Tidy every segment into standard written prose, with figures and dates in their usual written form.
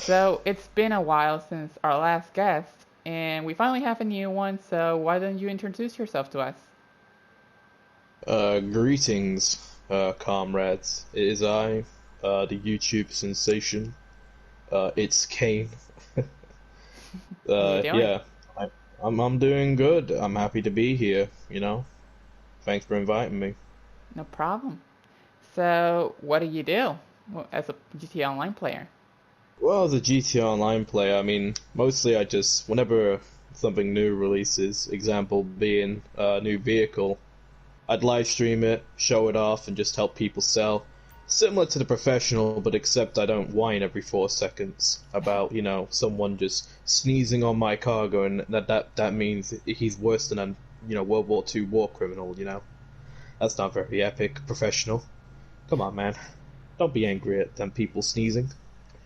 So it's been a while since our last guest, and we finally have a new one, so why don't you introduce yourself to us? Greetings, comrades. It is I, the YouTube sensation. It's Kane. How you doing? Yeah, I, I'm doing good. I'm happy to be here. Thanks for inviting me. No problem. So what do you do as a GTA Online player? Well, as a GTA Online player, I mean, mostly I just whenever something new releases, example being a new vehicle, I'd live stream it, show it off, and just help people sell. Similar to the professional, but except I don't whine every 4 seconds about, someone just sneezing on my cargo, and that means he's worse than a, World War II war criminal. That's not very epic, professional. Come on, man. Don't be angry at them people sneezing.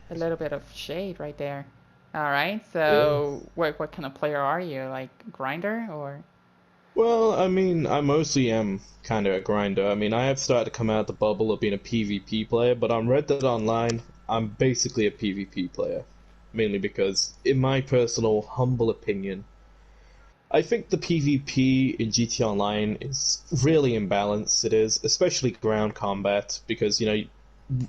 A little bit of shade right there. All right. Yeah. So what kind of player are you? Like grinder or? Well, I mean, I mostly am kind of a grinder. I mean, I have started to come out of the bubble of being a PvP player, but on Red Dead Online, I'm basically a PvP player. Mainly because, in my personal, humble opinion, I think the PvP in GTA Online is really imbalanced. It is, especially ground combat, because,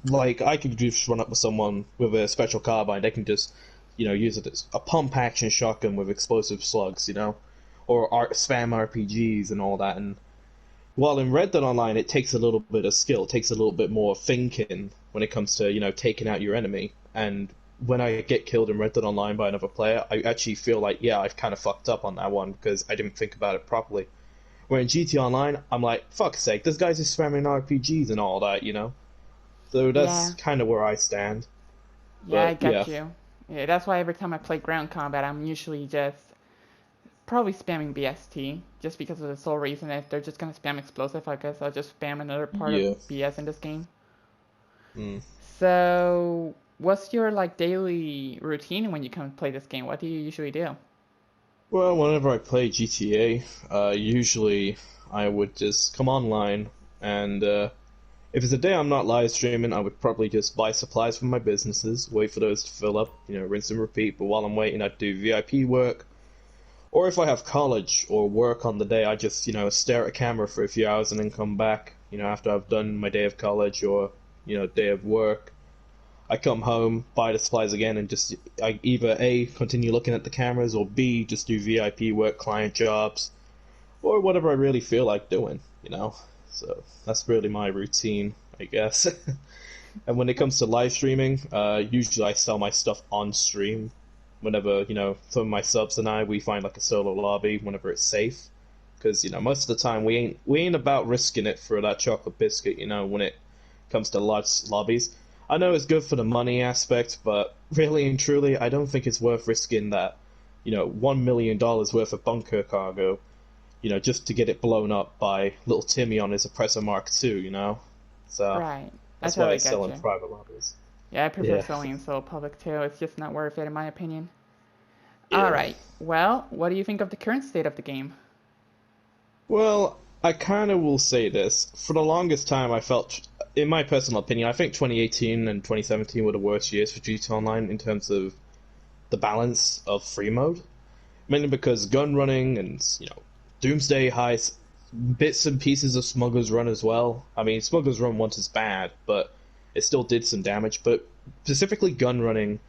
like, I could just run up with someone with a special carbine, they can just, use it as a pump action shotgun with explosive slugs. Or spam RPGs and all that. And while in Red Dead Online, it takes a little bit of skill, it takes a little bit more thinking when it comes to taking out your enemy. And when I get killed in Red Dead Online by another player, I actually feel like yeah, I've kind of fucked up on that one because I didn't think about it properly. Where in GT Online, I'm like, fuck's sake, this guy's just spamming RPGs and all that. So that's Yeah. kind of where I stand. Yeah, I But got yeah, you. Yeah, that's why every time I play ground combat, I'm usually just probably spamming BST just because of the sole reason if they're just gonna spam explosive, I guess I'll just spam another part of yeah. BS in this game. Mm. So, what's your like daily routine when you come play this game? What do you usually do? Well, whenever I play GTA, usually I would just come online, and if it's a day I'm not live streaming, I would probably just buy supplies from my businesses, wait for those to fill up, rinse and repeat. But while I'm waiting, I'd do VIP work, or if I have college or work on the day, I just stare at a camera for a few hours and then come back. After I've done my day of college or day of work, I come home, buy the supplies again, and just I either A, continue looking at the cameras, or B, just do VIP work, client jobs, or whatever I really feel like doing. So that's really my routine, I guess. And when it comes to live streaming, usually I sell my stuff on stream. Whenever, some of my subs and we find like a solo lobby whenever it's safe. Because, most of the time we ain't about risking it for that chocolate biscuit, when it comes to large lobbies. I know it's good for the money aspect, but really and truly, I don't think it's worth risking that, $1 million worth of bunker cargo, just to get it blown up by little Timmy on his Oppressor Mark II. So Right. I that's why I totally sell got in you. private lobbies. Yeah, I prefer Yeah, selling in solo public too. It's just not worth it in my opinion. All yeah. right. Well, what do you think of the current state of the game? Well, I kind of will say this. For the longest time, I felt, in my personal opinion, I think 2018 and 2017 were the worst years for GTA Online in terms of the balance of free mode. Mainly because gun running and, Doomsday Heist, bits and pieces of Smuggler's Run as well. I mean, Smuggler's Run once is bad, but it still did some damage. But specifically gun running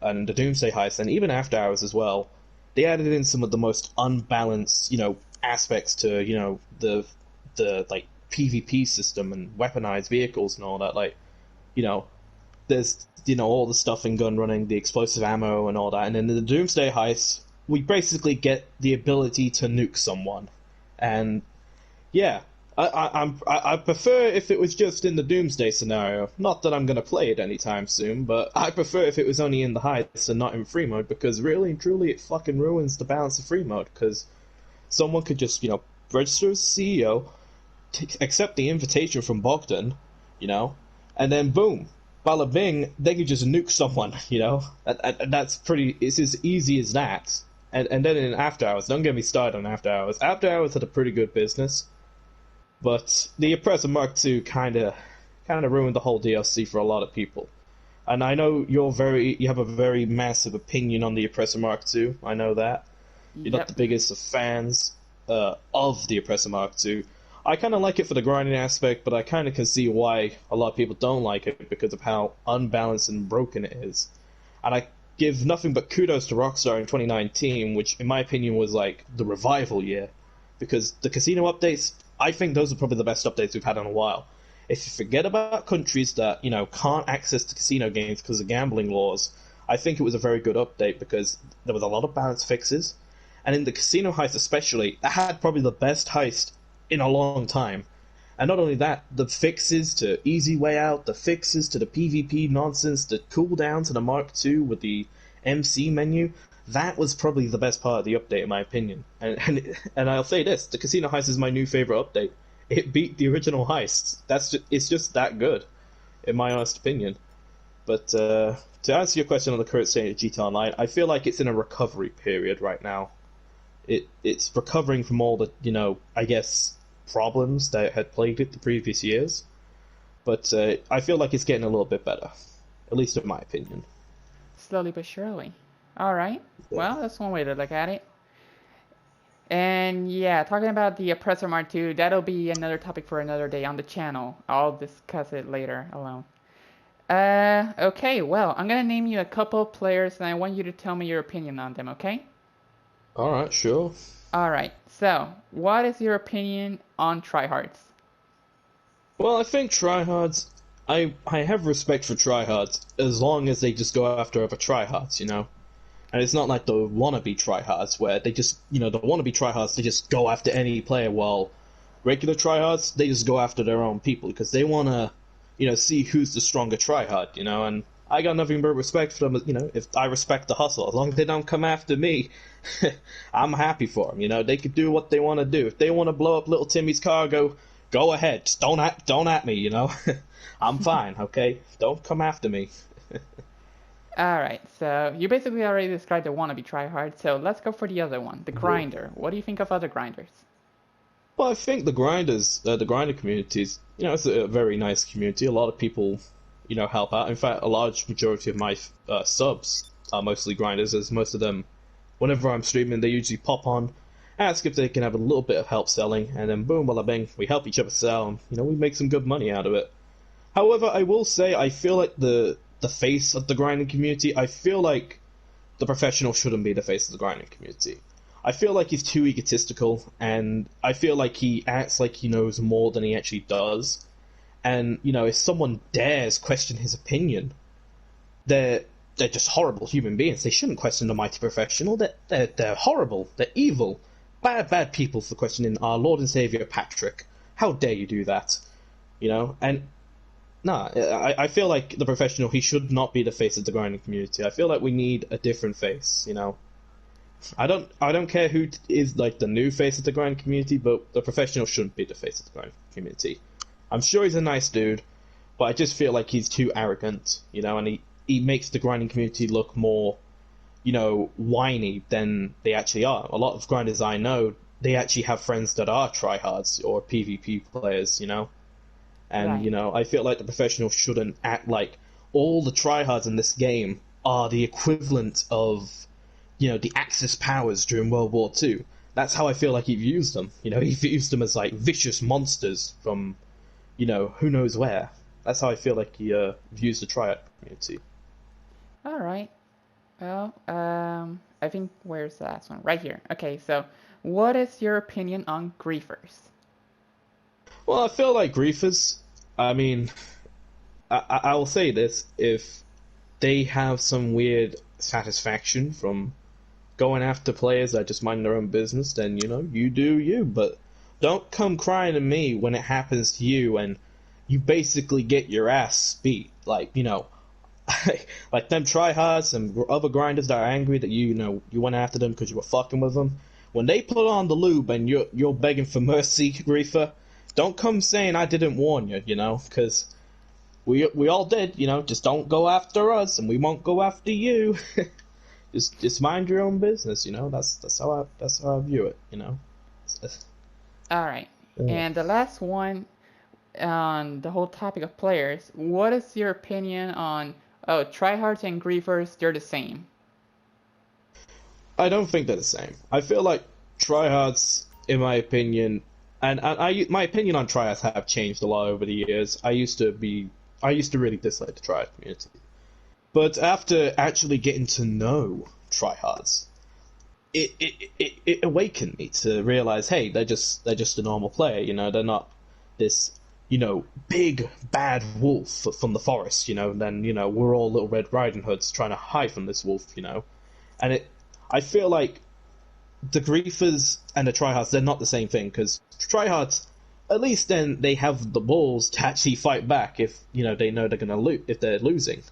and the Doomsday Heist, and even After Hours as well, they added in some of the most unbalanced, aspects to, the like PvP system and weaponized vehicles and all that. Like, you know, there's all the stuff in gun running, the explosive ammo and all that, and in the Doomsday Heist, we basically get the ability to nuke someone, and yeah, I prefer if it was just in the Doomsday scenario. Not that I'm gonna play it anytime soon, but I prefer if it was only in the heights and not in free mode because really and truly it fucking ruins the balance of free mode. Because someone could just register as CEO, accept the invitation from Bogdan, you know, and then boom, bada bing, they could just nuke someone. That's pretty. It's as easy as that. And then in After Hours, don't get me started on After Hours. After Hours had a pretty good business, but the Oppressor Mark II kind of ruined the whole DLC for a lot of people. And I know you have a very massive opinion on the Oppressor Mark II. I know that. You're not Yep. the biggest of fans of the Oppressor Mark II. I kind of like it for the grinding aspect, but I kind of can see why a lot of people don't like it because of how unbalanced and broken it is. And I give nothing but kudos to Rockstar in 2019, which in my opinion was like the revival year, because the casino updates, I think those are probably the best updates we've had in a while. If you forget about countries that can't access the casino games because of gambling laws, I think it was a very good update because there was a lot of balance fixes, and in the casino heist especially, that had probably the best heist in a long time. And not only that, the fixes to Easy Way Out, the fixes to the PvP nonsense, the cooldown to the Mark II with the MC menu, that was probably the best part of the update in my opinion. And I'll say this, the Casino Heist is my new favorite update. It beat the original heists. It's just that good, in my honest opinion. But to answer your question on the current state of GTA Online, I feel like it's in a recovery period right now. It's recovering from all the, I guess, problems that had plagued it the previous years. But I feel like it's getting a little bit better, at least in my opinion. Slowly but surely. All right. Well, that's one way to look at it. And yeah, talking about the Oppressor Mark II, that'll be another topic for another day on the channel. I'll discuss it later alone. Okay, well, I'm gonna name you a couple of players and I want you to tell me your opinion on them, okay? Alright, sure. Alright, so, what is your opinion on Tryhards? Well, I think Tryhards, I have respect for Tryhards as long as they just go after other Tryhards, And it's not like the wannabe Tryhards where they just, the wannabe Tryhards, they just go after any player, while regular Tryhards, they just go after their own people because they want to, see who's the stronger Tryhard, and I got nothing but respect for them, if I respect the hustle. As long as they don't come after me, I'm happy for them, they could do what they want to do. If they want to blow up little Timmy's car, go ahead, just don't at me, I'm fine, okay? Don't come after me. Alright, so you basically already described the wannabe Tryhard, so let's go for the other one, the grinder. What do you think of other grinders? Well, I think the grinder communities, it's a very nice community. A lot of people, help out. In fact, a large majority of my subs are mostly grinders, as most of them, whenever I'm streaming, they usually pop on, ask if they can have a little bit of help selling, and then boom, bada bing, we help each other sell, and, we make some good money out of it. However, I will say, I feel like the face of the grinding community, I feel like the professional shouldn't be the face of the grinding community. I feel like he's too egotistical, and I feel like he acts like he knows more than he actually does. And, if someone dares question his opinion, they're just horrible human beings. They shouldn't question the mighty professional. They're horrible. They're evil. Bad people for questioning our Lord and Savior Patrick. How dare you do that? And nah, I feel like the professional, he should not be the face of the grinding community. I feel like we need a different face, I don't care who is like the new face of the grinding community, but the professional shouldn't be the face of the grinding community. I'm sure he's a nice dude, but I just feel like he's too arrogant, and he makes the grinding community look more, whiny than they actually are. A lot of grinders I know, they actually have friends that are tryhards or PvP players, And, Right. I feel like the professional shouldn't act like all the tryhards in this game are the equivalent of, the Axis powers during World War II. That's how I feel like he views them. He views them as, like, vicious monsters from, who knows where. That's how I feel like he views the Tryhard community. Alright. Well, I think, where's the last one? Right here. Okay, so, what is your opinion on griefers? Well, I feel like griefers, I mean, I will say this, if they have some weird satisfaction from going after players that just mind their own business, then, you do you. But don't come crying to me when it happens to you and you basically get your ass beat. Like, like them tryhards and other grinders that are angry that you went after them because you were fucking with them. When they put on the lube and you're begging for mercy, griefer, don't come saying I didn't warn you, because we all did, just don't go after us and we won't go after you. Just mind your own business, That's how I view it, Alright. Yeah. And the last one on the whole topic of players, what is your opinion on Oh, Tryhards and Griefers, they're the same. I don't think they're the same. I feel like tryhards, in my opinion, my opinion on tryhards have changed a lot over the years. I used to really dislike the tryhard community, but after actually getting to know tryhards, it awakened me to realize, hey, they're just a normal player. You know, they're not this big bad wolf from the forest. Then we're all Little Red Riding Hoods trying to hide from this wolf. And I feel like the griefers and the tryhards, they're not the same thing, because tryhards, at least then they have the balls to actually fight back if they know they're gonna lose if they're losing.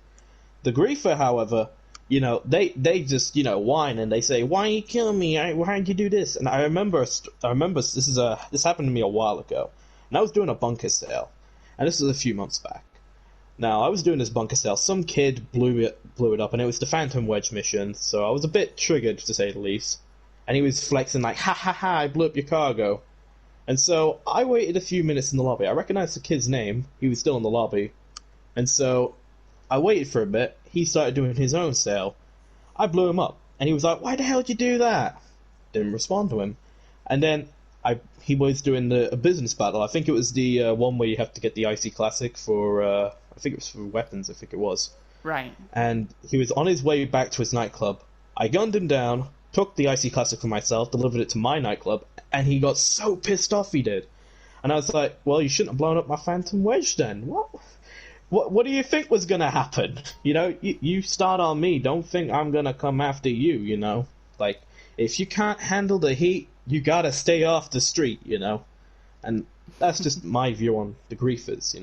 The griefer, however, they just whine and they say, "Why you killing me? Why'd you do this?" And I remember this happened to me a while ago, and I was doing a bunker sale, and this was a few months back. Now, I was doing this bunker sale. Some kid blew it up, and it was the Phantom Wedge mission, so I was a bit triggered, to say the least. And he was flexing like, "Ha ha ha, I blew up your cargo." And so I waited a few minutes in the lobby. I recognized the kid's name. He was still in the lobby. And so I waited for a bit. He started doing his own sale. I blew him up. And he was like, "Why the hell did you do that?" Didn't respond to him. And then he was doing a business battle. I think it was the one where you have to get the Icy Classic for, I think it was for weapons, I think it was. Right. And he was on his way back to his nightclub. I gunned him down, took the Icy Classic for myself, delivered it to my nightclub, and he got so pissed off he did. And I was like, well, you shouldn't have blown up my Phantom Wedge then. What do you think was going to happen? You start on me, don't think I'm going to come after you, Like, if you can't handle the heat, you gotta stay off the street, And that's just my view on the griefers,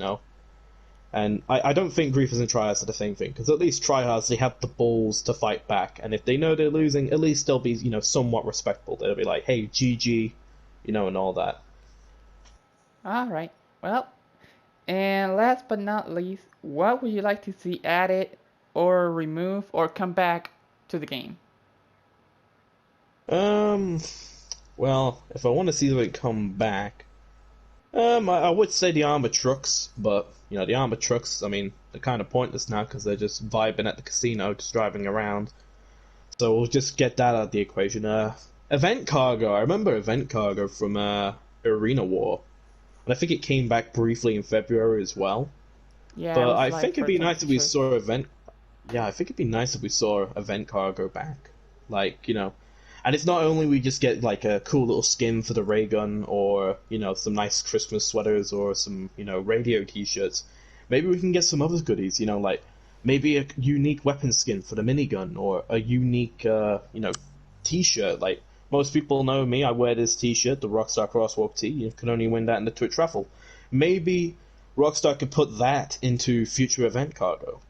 And I don't think griefers and tryhards are the same thing, because at least tryhards, they have the balls to fight back, and if they know they're losing, at least they'll be, somewhat respectful. They'll be like, hey, GG, and all that. Alright. Well, and last but not least, what would you like to see added or remove or come back to the game? Well, if I want to see them come back, I would say the armored trucks, but the armored trucks, I mean, they're kind of pointless now because they're just vibing at the casino, just driving around. So we'll just get that out of the equation. Event cargo. I remember event cargo from Arena War, and I think it came back briefly in February as well. Yeah, but I think it'd be nice if we saw event. Yeah, I think it'd be nice if we saw event cargo back, like And it's not only we just get like a cool little skin for the ray gun, or some nice Christmas sweaters, or some radio T-shirts. Maybe we can get some other goodies, like maybe a unique weapon skin for the minigun, or a unique T-shirt. Like most people know me, I wear this T-shirt, the Rockstar Crosswalk T. You can only win that in the Twitch raffle. Maybe Rockstar could put that into future event cargo.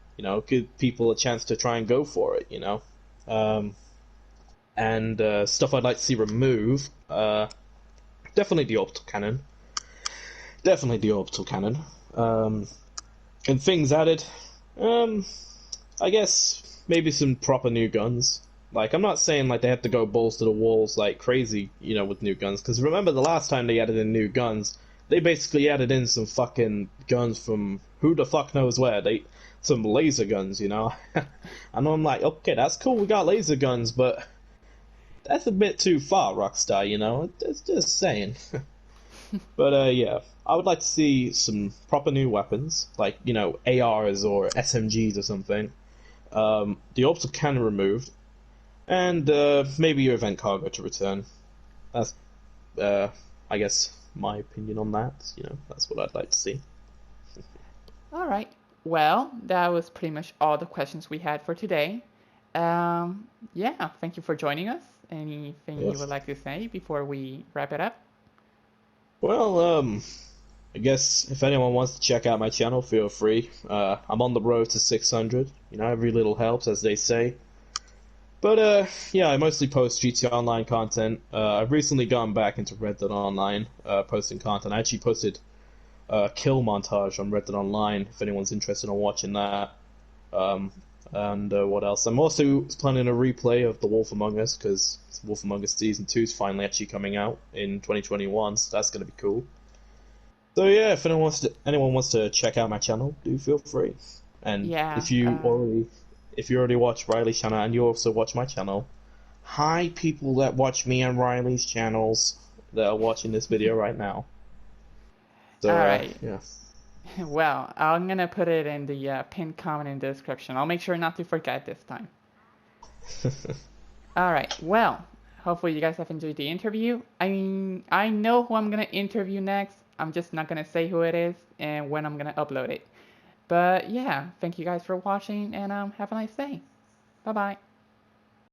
Give people a chance to try and go for it. And stuff I'd like to see remove, definitely the orbital cannon. Definitely the orbital cannon. And things added, I guess maybe some proper new guns. Like, I'm not saying like they have to go balls to the walls like crazy, with new guns. Because remember the last time they added in new guns, they basically added in some fucking guns from who the fuck knows where. Some laser guns, And I'm like, okay, that's cool, we got laser guns, but that's a bit too far, Rockstar, It's just saying. But, yeah, I would like to see some proper new weapons, like, ARs or SMGs or something. The orbital cannon removed, and maybe your event cargo to return. That's, I guess, my opinion on that. That's what I'd like to see. Alright. Well, that was pretty much all the questions we had for today. Yeah, thank you for joining us. Anything you would like to say before we wrap it up? Well, I guess if anyone wants to check out my channel, feel free. I'm on the road to 600. Every little helps, as they say. But, yeah, I mostly post GTA Online content. I've recently gone back into Red Dead Online, posting content. I actually posted a kill montage on Red Dead Online, if anyone's interested in watching that. And what else? I'm also planning a replay of The Wolf Among Us, because Wolf Among Us Season 2 is finally actually coming out in 2021, so that's going to be cool. So yeah, if anyone wants to check out my channel, do feel free. And Yeah. if you already watch Riley's channel and you also watch my channel, hi people that watch me and Riley's channels that are watching this video right now. So All right. yeah. Well, I'm gonna put it in the pinned comment in the description. I'll make sure not to forget this time. All right. Well, hopefully you guys have enjoyed the interview. I mean, I know who I'm gonna interview next. I'm just not gonna say who it is and when I'm gonna upload it. But yeah, thank you guys for watching, and have a nice day. Bye bye.